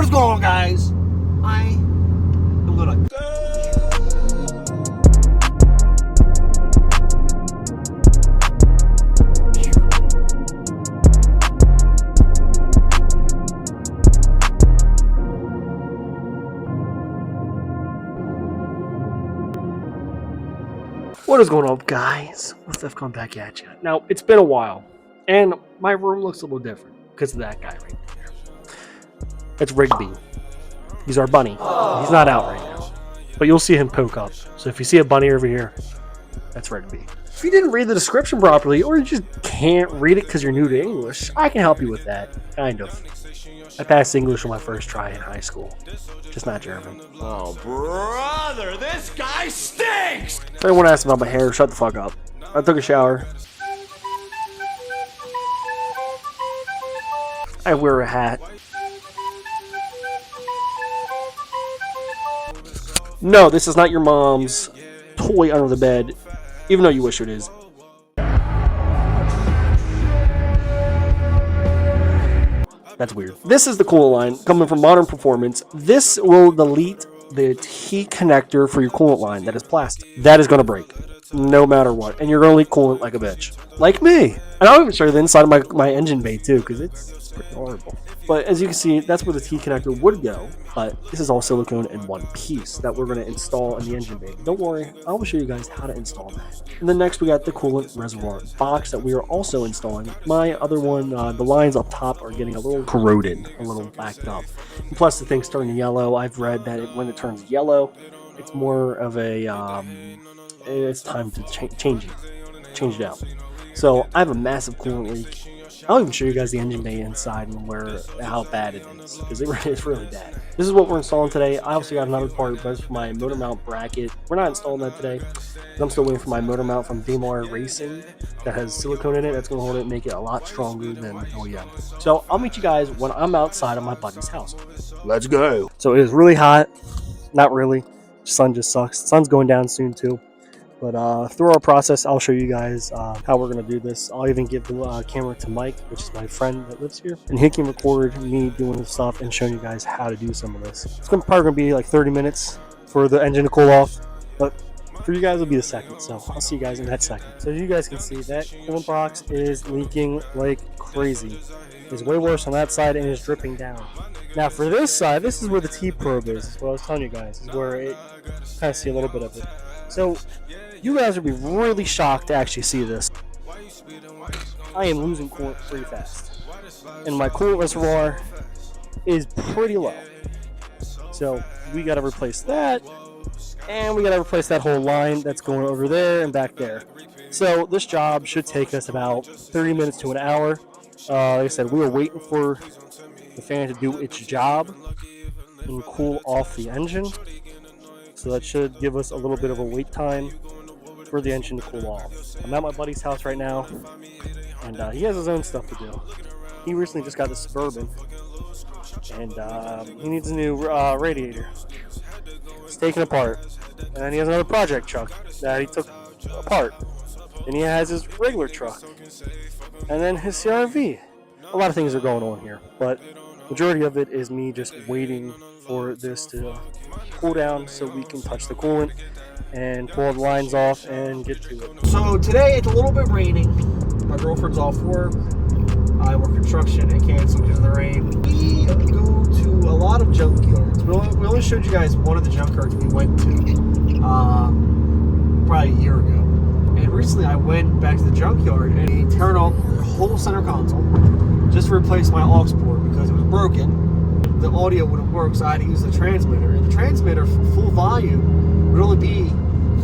What is going on, guys? I am gonna... What is going on, guys? What's stuff coming back at you? Now, it's been a while, and my room looks a little different because of that guy right there. That's Rigby. He's our bunny. He's not out right now, but you'll see him poke up. So if you see a bunny over here, that's Rigby. If you didn't read the description properly, or you just can't read it because you're new to English, I can help you with that, kind of. I passed English on my first try in high school, just not German. Oh, brother, this guy stinks! If anyone asked about my hair, shut the fuck up. I took a shower. I wear a hat. No, this is not your mom's toy under the bed, even though you wish it is. That's weird. This is the coolant line coming from Modern Performance. This will delete the T connector for your coolant line that is plastic. That is going to break no matter what. And you're going to leak coolant like a bitch. Like me. And I'll even show you the inside of my engine bay too, because it's pretty horrible. But as you can see, that's where the T connector would go. But this is all silicone in one piece that we're going to install in the engine bay. Don't worry, I will show you guys how to install that. And then next we got the coolant reservoir box that we are also installing. My other one, the lines up top are getting a little corroded, a little backed up. And plus the thing's turning yellow. I've read that when it turns yellow, it's more of a, it's time to change it out. So I have a massive coolant leak. I'll even show you guys the engine bay inside and how bad it is, because it's really bad. This is what we're installing today. I also got another part, but it's for my motor mount bracket. We're not installing that today. I'm still waiting for my motor mount from Damar Racing that has silicone in it. That's going to hold it and make it a lot stronger than OEM. So I'll meet you guys when I'm outside of my buddy's house. Let's go. So it is really hot. Not really. The sun just sucks. The sun's going down soon too. But through our process, I'll show you guys how we're going to do this. I'll even give the camera to Mike, which is my friend that lives here. And he can record me doing the stuff and showing you guys how to do some of this. It's probably going to be like 30 minutes for the engine to cool off. But for you guys, it'll be the second. So I'll see you guys in that second. So as you guys can see, that coolant box is leaking like crazy. It's way worse on that side and it's dripping down. Now for this side, this is where the T-probe is. That's what I was telling you guys. This is where it kind of see a little bit of it. So you guys would be really shocked to actually see this. I am losing coolant pretty fast. And my coolant reservoir is pretty low. So we got to replace that. And we got to replace that whole line that's going over there and back there. So this job should take us about 30 minutes to an hour. Like I said, we were waiting for the fan to do its job and cool off the engine. So that should give us a little bit of a wait time for the engine to cool off. I'm at my buddy's house right now, and he has his own stuff to do. He recently just got the Suburban, and he needs a new radiator. It's taken apart. And then he has another project truck that he took apart. And he has his regular truck. And then his CRV. A lot of things are going on here, but majority of it is me just waiting for this to cool down so we can touch the coolant and pull the lines off and get to it. So today it's a little bit raining. My girlfriend's off work. I work construction and canceled because of the rain. We go to a lot of junkyards. We only showed you guys one of the junkyards we went to probably a year ago. And recently I went back to the junkyard and he turned off the whole center console just to replace my aux port because it was broken. The audio wouldn't work, so I had to use the transmitter. And the transmitter for full volume would only be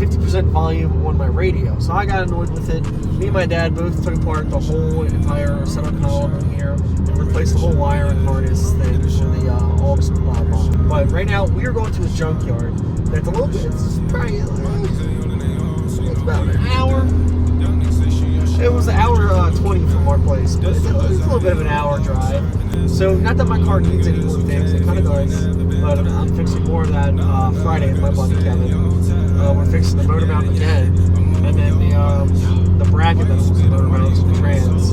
50% volume on my radio. So I got annoyed with it. Me and my dad both took apart the whole entire center column in here and replaced the whole wire and harness thing for the aux line. But right now we are going to a junkyard that's a little bit, it's probably it's about an hour. It was an hour 20 from our place, but it's a little bit of an hour drive. So not that my car needs any more things, it kind of does, but I'm fixing more of that Friday with my buddy Kevin. We're fixing the motor mount again. And then the bracket that's supposed to motor mounts and trans. Kevin is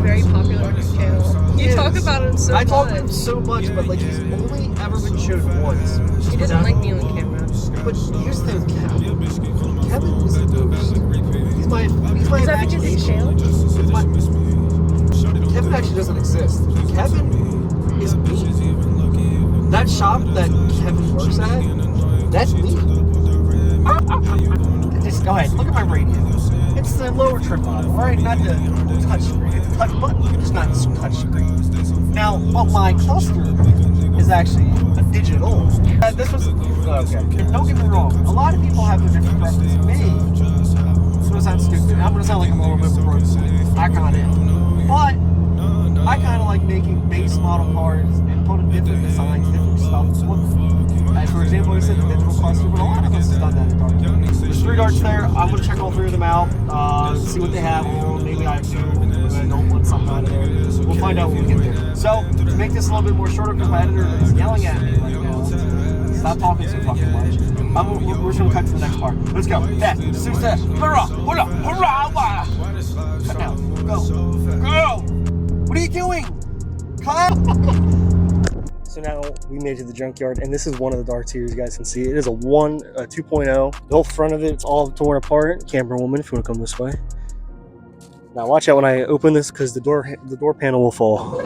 very popular on his channel. You talk about him so much. I talk about him so much, but like he's only ever been showed once. He doesn't like me on camera. But here's the thing with Kevin. Kevin is the most. He's my Is that because he's pale? Kevin actually doesn't exist. Kevin is me. That shop that Kevin works at, that's me. Just go ahead, look at my radio. It's the lower trim model, right? Not the touch screen. It's a touch button, it's not touch screen. Now, but my cluster is actually a digital. This was okay. And don't get me wrong, a lot of people have a different preference than me. It's gonna sound stupid. I'm gonna sound like I'm a little bit pro. I kind of am. But I kind of like making base model cards and putting different designs, different stuff. For example, I said the digital cluster, but a lot of us have done that in dark. There's 3 darts there. I'm gonna check all 3 of them out, see what they have. Or maybe I have 2, maybe I don't want something out of there. We'll find out when we get there. So to make this a little bit more shorter, because my editor is yelling at me right now. Stop talking so fucking much. We're just gonna cut to the next part. Let's go. Fast, success. Hurrah! Hurrah! Hurrah! Cut now. Go. Go! What are you doing? Kyle! So now we made it to the junkyard, and this is one of the darts here, as you guys can see. It is a 2.0. The whole front of it, it's all torn apart. Camera woman, if you want to come this way. Now watch out when I open this, because the door panel will fall.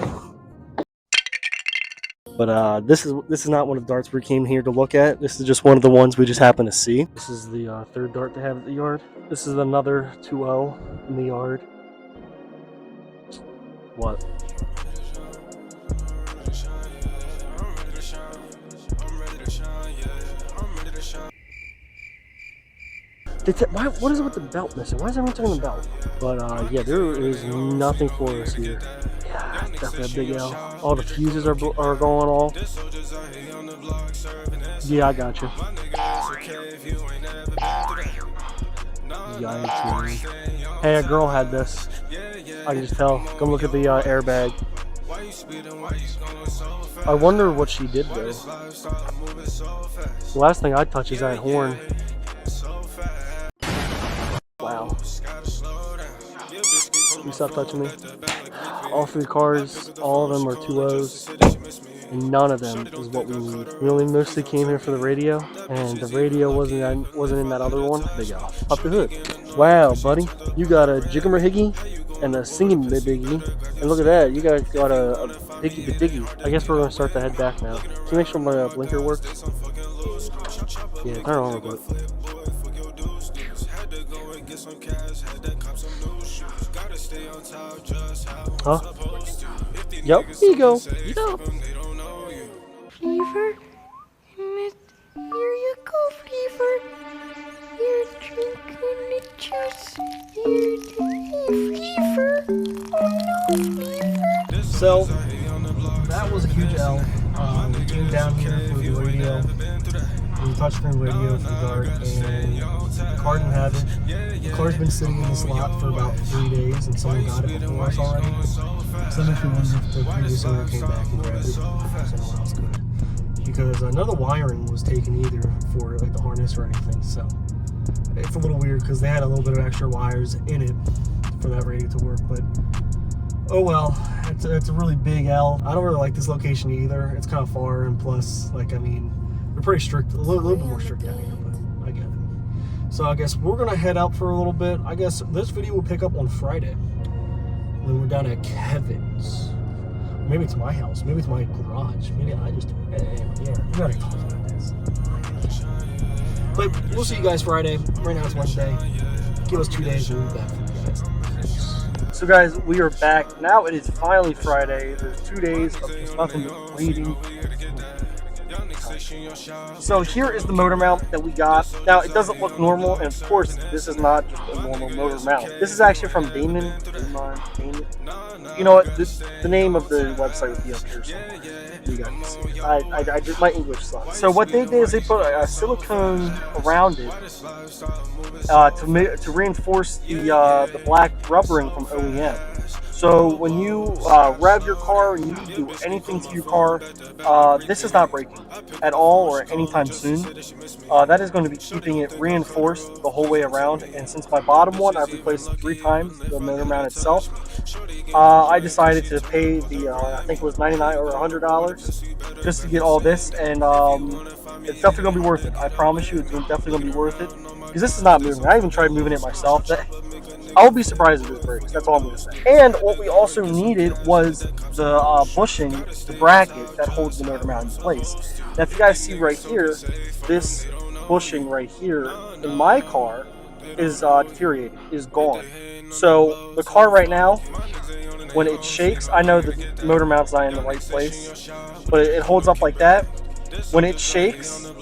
But this is not one of the darts we came here to look at. This is just one of the ones we just happened to see. This is the 3rd dart to have at the yard. This is another 2.0 in the yard. What? What is it with the belt missing? Why is everyone talking about the belt? But yeah, there is nothing for us here. Yeah, definitely a big L. All the fuses are going off. Yeah, I got you. Yikes, man. Hey, a girl had this. I can just tell. Come look at the airbag. I wonder what she did though. The last thing I'd touch is that horn. Wow. You stop touching me. All 3 cars, all of them are 2.0s, and none of them is what we need. We only mostly came here for the radio, and the radio wasn't in that other one. Big L. Up the hood. Wow, buddy. You got a jiggamer-higgy and a singing biggie. And look at that, you got a diggy diggy. I guess we're gonna start to head back now. Can you make sure my blinker works? Yeah, turn on real quick. Huh? Yep. Here you go. Yep. Fever? Here you go, Fever. You're drinking the juice. You're drinking Fever. Oh no, Fever. So, that was a huge L. We came down here for the radio. The touchscreen radio for the dart, and the car didn't have it. The car's been sitting in this lot for about 3 days, and someone got it before us already. So that makes me wonder if the previous owner came back and grabbed it, if anyone else could. Because none of the wiring was taken either for like the harness or anything. So it's a little weird because they had a little bit of extra wires in it for that radio to work. But oh well, it's a really big L. I don't really like this location either. It's kind of far, and plus, like, I mean, they're pretty strict, a little bit more strict down here, but I get it. So I guess we're gonna head out for a little bit. I guess this video will pick up on Friday when we're down at Kevin's. Maybe it's my house, maybe it's my garage, maybe I just do it. Yeah, we gotta talk about this. But we'll see you guys Friday. Right now it's Wednesday. Give us 2 days and we'll be back for you guys. So guys, we are back. Now it is finally Friday. There's 2 days of just nothing but waiting. So here is the motor mount that we got. Now it doesn't look normal, and of course this is not just a normal motor mount. This is actually from Damon. You know what? The name of the website would be up here somewhere. You guys can see it. I did my English sucks. So what they did is they put a silicone around it to reinforce the black rubbering from OEM. So So when you rev your car and you do anything to your car, this is not breaking at all or anytime soon. That is going to be keeping it reinforced the whole way around. And since my bottom one, I've replaced it 3 times, the motor mount itself, I decided to pay the, I think it was $99 or $100 just to get all this. And it's definitely going to be worth it. I promise you, it's definitely going to be worth it. Because this is not moving. I even tried moving it myself. I'll be surprised if this breaks. That's all I'm going to say. And what we also needed was the bushing, the bracket that holds the motor mount in place. Now, if you guys see right here, this bushing right here in my car is deteriorated, is gone. So the car right now, when it shakes, I know the motor mount's not in the right place, but it holds up like that. When it shakes,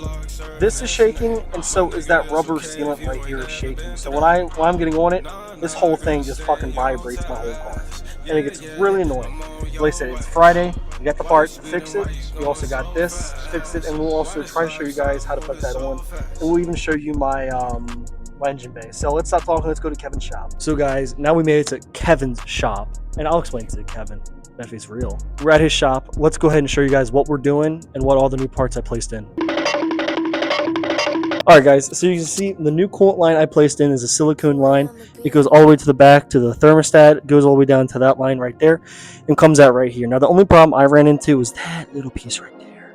this is shaking, and so is that rubber sealant right here is shaking. So when I'm getting on it, this whole thing just fucking vibrates my whole car, and it gets really annoying. Like I said, it's Friday. We got the part to fix it. We also got this to fix it, and we'll also try to show you guys how to put that on, and we'll even show you my my engine bay. So let's stop talking. Let's go to Kevin's shop. So guys, now we made it to Kevin's shop, and I'll explain to Kevin if it's real. We're at his shop. Let's go ahead and show you guys what we're doing and what all the new parts I placed in. Alright guys, so you can see the new coolant line I placed in is a silicone line. It goes all the way to the back to the thermostat, goes all the way down to that line right there, and comes out right here. Now the only problem I ran into was that little piece right there.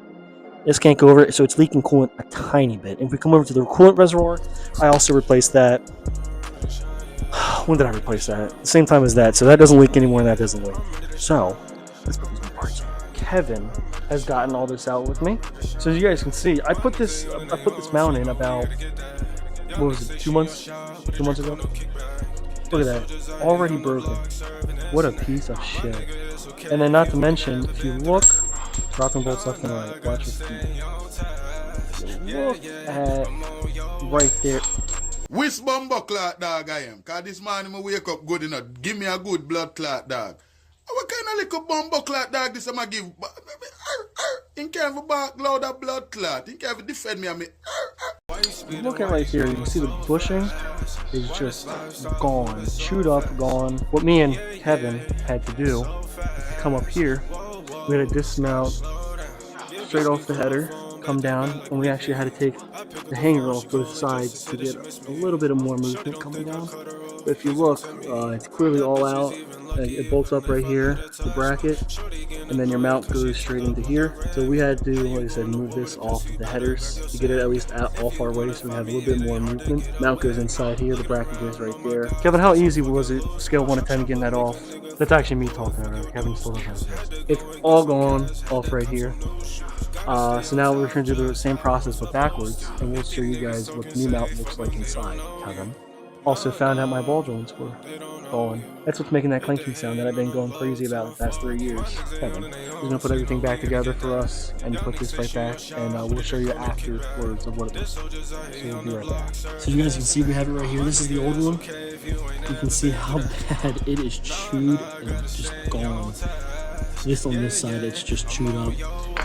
This can't go over it, so it's leaking coolant a tiny bit. And if we come over to the coolant reservoir, I also replaced that. When did I replace that? At the same time as that, so that doesn't leak anymore and that doesn't leak. So, let's put these new parts in. Kevin has gotten all this out with me. So as you guys can see, I put this mount in about, what was it, 2 months? 2 months ago? Look at that, already broken. What a piece of shit. And then not to mention, if you look, dropping bolts left and right, watch your feet. Look at right there. Which bumbo clot dog I am? Cause this morning I wake up good enough. Give me a good blood clot dog. What kind of little bumbo clot dog this I'ma give? In can't bark louder blood clot. In can't defend me. You look at right here, you can see the bushing is just gone, chewed up, gone. What me and Kevin had to do is to come up here. We had to dismount straight off the header, come down, and we actually had to take the hanger off both sides to get a little bit of more movement coming down. But if you look, it's clearly all out. It bolts up right here, the bracket, and then your mount goes straight into here. So we had to, like I said, move this off the headers to get it at least off our way so we have a little bit more movement. Mount goes inside here, the bracket goes right there. Kevin, how easy was it, scale 1 to 10, getting that off? That's actually me talking about it. Kevin still doesn't have it. It's all gone off right here. So now we're going to do the same process but backwards, and we'll show you guys what the new mount looks like inside. Kevin also found out my ball joints were gone. That's what's making that clinking sound that I've been going crazy about the past 3 years. Kevin is going to put everything back together for us and put this right back, and we'll show you afterwards of what it is. So we'll be right back. So you guys can see we have it right here. This is the old one. You can see how bad it is chewed and just gone. This on this side, it's just chewed up.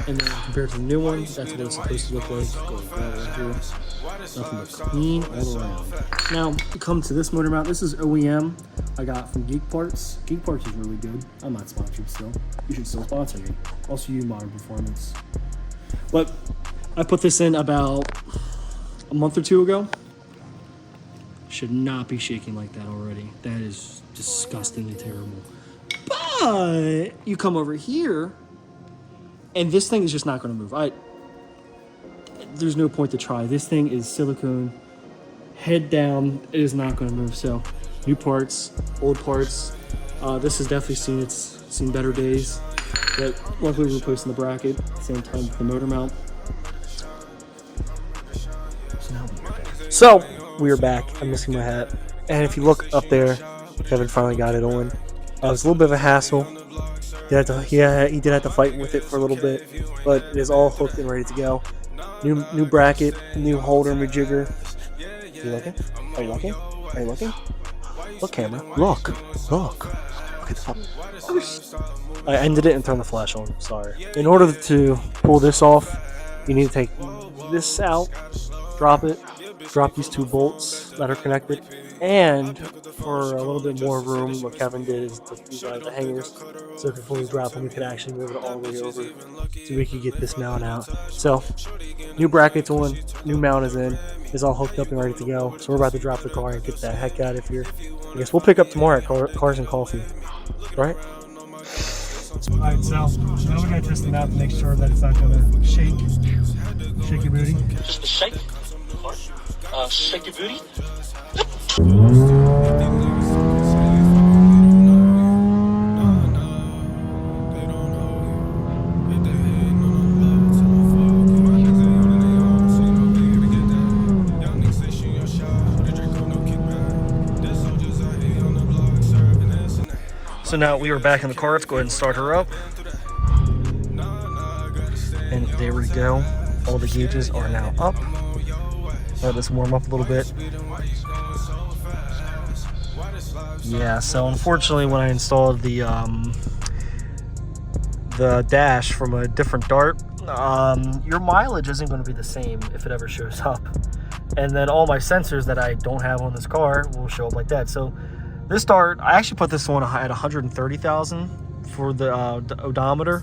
And then compared to the new one, that's what it's supposed to look like. Go right here. Nothing but clean all around. Now, come to this motor mount. This is OEM I got from Geek Parts. Geek Parts is really good. I'm not sponsored still. You should still sponsor me. Also, you Modern Performance. But I put this in about a month or 2 ago. Should not be shaking like that already. That is disgustingly terrible. But you come over here, and this thing is just not going to move. There's no point to try. This thing is silicone, head down. It is not going to move. So, new parts, old parts. This has definitely seen better days. But luckily, we're replacing the bracket at the same time with the motor mount. So we are back. I'm missing my hat, and if you look up there, Kevin finally got it on. It was a little bit of a hassle. He did have to fight with it for a little bit, but it is all hooked and ready to go. New bracket, new holder, new jigger. Are you looking? Are you looking? Are you looking? Look, camera. Look at the top. I ended it and turned the flash on. Sorry. In order to pull this off, you need to take this out, drop it, drop these 2 bolts that are connected, and for a little bit more room. What Kevin did is to the hangers, so if it fully dropped, we could actually move it all the way over, so we could get this mount out. So, new brackets on, new mount is in, is all hooked up and ready to go. So we're about to drop the car and get the heck out of here. I guess we'll pick up tomorrow at Cars and Coffee, right? Alright, so now we gotta test it out to make sure that it's not gonna shake your booty. Just a shake. Shake your booty. So now we are back in the car. Let's go ahead and start her up. And there we go. All the gauges are now up. Let this warm up a little bit. Yeah, so unfortunately when I installed the dash from a different Dart, your mileage isn't going to be the same if it ever shows up. And then all my sensors that I don't have on this car will show up like that. So this Dart, I actually put this one at 130,000 for the odometer.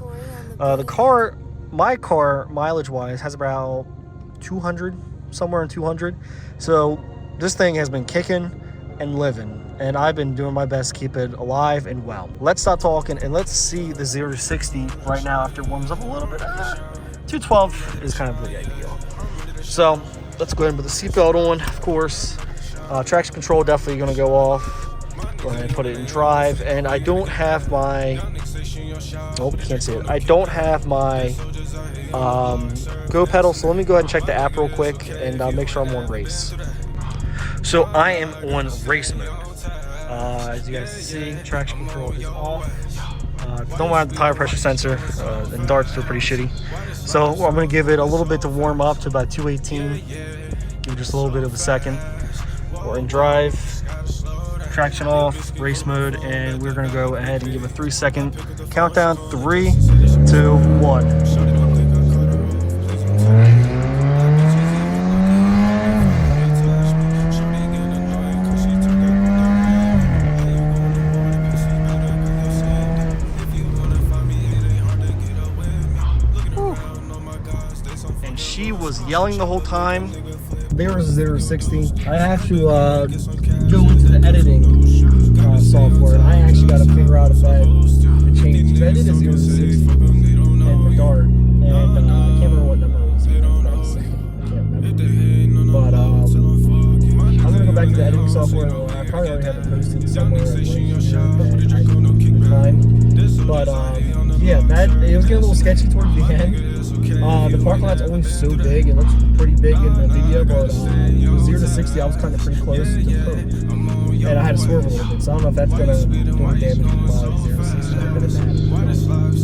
The car, my car, mileage-wise, has about 200, somewhere in 200. So this thing has been kicking and living, and I've been doing my best to keep it alive and well. Let's stop talking and let's see the 0 to 60 right now after it warms up a little bit. 212 is kind of the ideal. So let's go ahead and put the seatbelt on, of course. Traction control definitely going to go off. Go ahead and put it in drive, and I don't have my, oh, can't see it. I don't have my go pedal, so let me go ahead and check the app real quick and make sure I'm on race. So I am on race mode. As you guys see, traction control is off. Don't mind the tire pressure sensor, and Darts are pretty shitty. So I'm going to give it a little bit to warm up to about 218. Give it just a little bit of a second. We're in drive. Traction off, race mode, and we're gonna go ahead and give a 3-second countdown. 3, 2, 1. And she was yelling the whole time. There's 0 to 60. I have to go into the editing software, and I actually got to figure out if I had to change. I did a 0 to 60 and the Dart, and I can't remember what number it was. I can't remember. But I'm gonna go back to the editing software. I probably already have it posted somewhere. But yeah, it was getting a little sketchy towards the end. The parking lot's only so big. It looks pretty big in the video, but 0 to 60, I was kind of pretty close to the curb. And I had to swerve a little bit, so I don't know if that's going to do any damage to my 0 to 60. I'm going to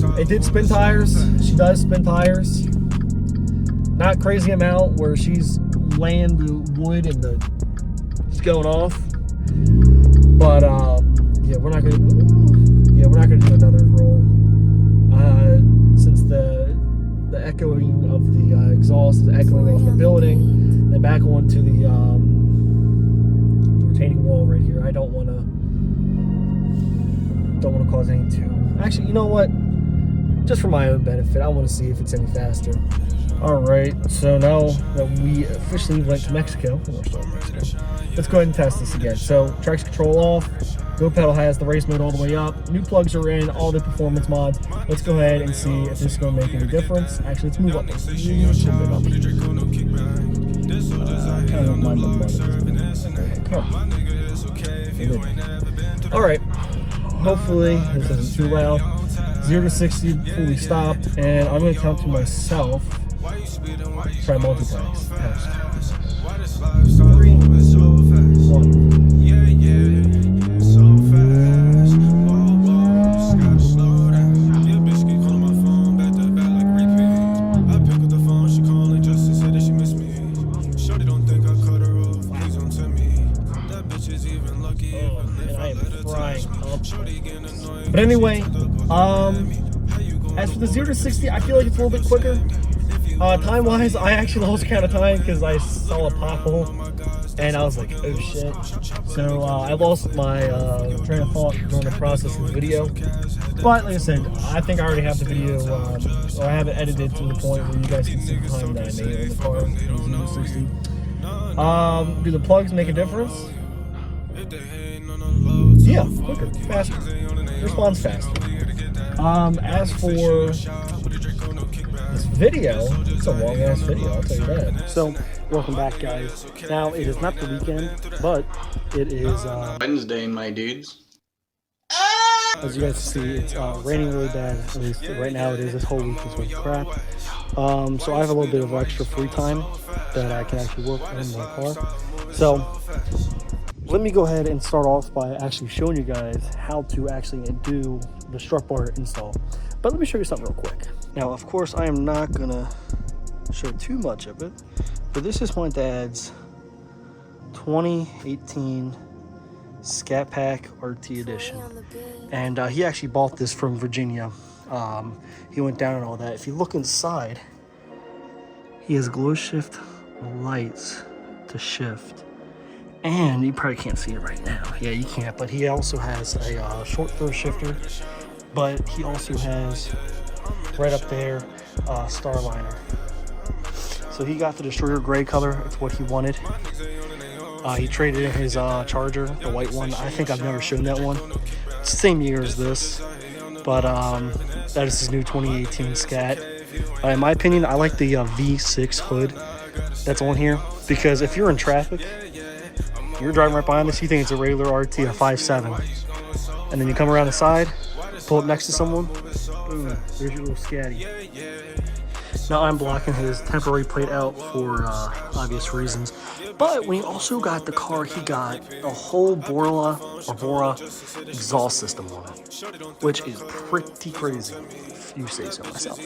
mad. It did spin tires. She does spin tires. Not crazy amount where she's laying the wood and it's going off. But yeah, we're not going to do another roll. Since the echoing of the exhaust is echoing off the building and back onto the retaining wall right here. I don't want to cause any actually, you know what? Just for my own benefit, I want to see if it's any faster. All right, so now that we officially went to Mexico, let's go ahead and test this again. So traction control off. Go pedal has the race mode all the way up. New plugs are in, all the performance mods. Let's go ahead and see if this is going to make any difference. Actually, let's move up. I don't mind the All right. Hopefully, this isn't too loud. 0 to 60 fully stopped, and I'm going to count to myself. Try multi-tracks. 3, 1. But anyway, as for the 0 to 60, I feel like it's a little bit quicker. Time-wise, I actually lost count of time because I saw a pothole and I was like, oh shit. So I lost my train of thought during the process of the video. But like I said, I think I already have the video, or I have it edited to the point where you guys can see the time that I made on the car using 60. Do the plugs make a difference? Yeah, quicker, faster. Responds faster. As for this video, it's a long ass video, I'll tell you that. So, welcome back, guys. Now, it is not the weekend, but it is Wednesday, my dudes. as you guys see, it's raining really bad. At least right now it is. This whole week has been crap. So I have a little bit of extra free time that I can actually work in my car. So let me go ahead and start off by actually showing you guys how to actually do the strut bar install. But let me show you something real quick. Now, of course, I am not gonna show too much of it, but this is my dad's 2018 Scat Pack RT Edition, and he actually bought this from Virginia. He went down and all that. If you look inside, he has glow shift lights to shift, and you probably can't see it right now. Yeah, you can't, but he also has a short throw shifter, but he also has right up there Starliner. So he got the Destroyer gray color. It's what he wanted. He traded in his Charger, the white one. I think I've never shown that one. It's the same year as this, but that is his new 2018 Scat. In my opinion, I like the V6 hood that's on here, because if you're in traffic, you're driving right behind this, you think it's a regular RT, a 5.7, and then you come around the side, pull up next to someone, boom, there's your little Scatty. Now I'm blocking his temporary plate out for obvious reasons. But when he also got the car, he got a whole Bora exhaust system on it, which is pretty crazy, if you say so myself.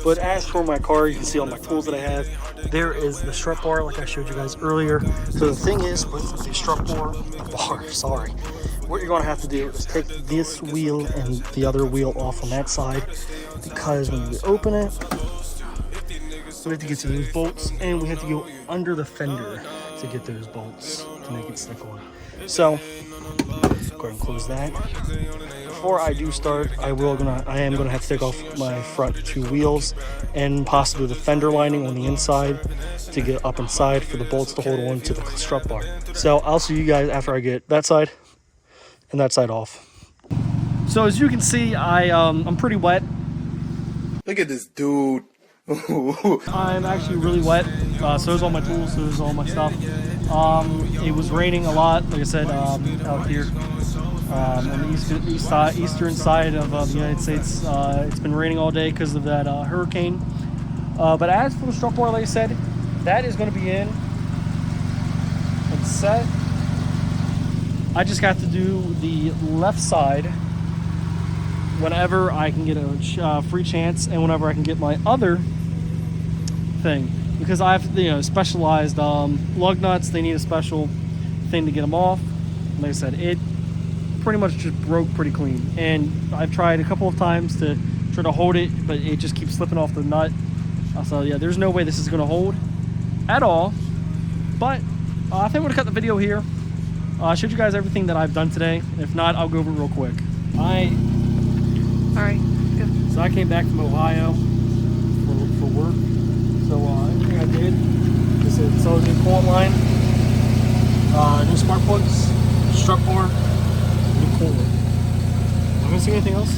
But as for my car, you can see all my tools that I have. There is the strut bar, like I showed you guys earlier. So the thing is, with the strut bar, what you're going to have to do is take this wheel and the other wheel off on that side, because when you open it, we have to get to those bolts, and we have to go under the fender to get those bolts to make it stick on. So go ahead and close that. Before I do start, I am gonna have to take off my front two wheels and possibly the fender lining on the inside to get up inside for the bolts to hold on to the strut bar. So I'll see you guys after I get that side and that side off. So as you can see, I'm pretty wet. Look at this dude. I'm actually really wet. So is all my tools, so is all my stuff. It was raining a lot, like I said, out here on the eastern side of the United States. It's been raining all day because of that hurricane. But as for the strut bar, like I said, that is going to be in and set. I just got to do the left side whenever I can get a free chance, and whenever I can get my other thing, because I have specialized lug nuts. They need a special thing to get them off. Like I said, it pretty much just broke pretty clean, and I've tried a couple of times to try to hold it, but it just keeps slipping off the nut. So yeah, there's no way this is going to hold at all. But I think I'm going to cut the video here. I showed you guys everything that I've done today. If not, I'll go over it real quick. Alright, go. so I came back from Ohio for work. So everything I did is install a new coolant line, new spark plugs, strut bar, new coolant. Am I missing anything else?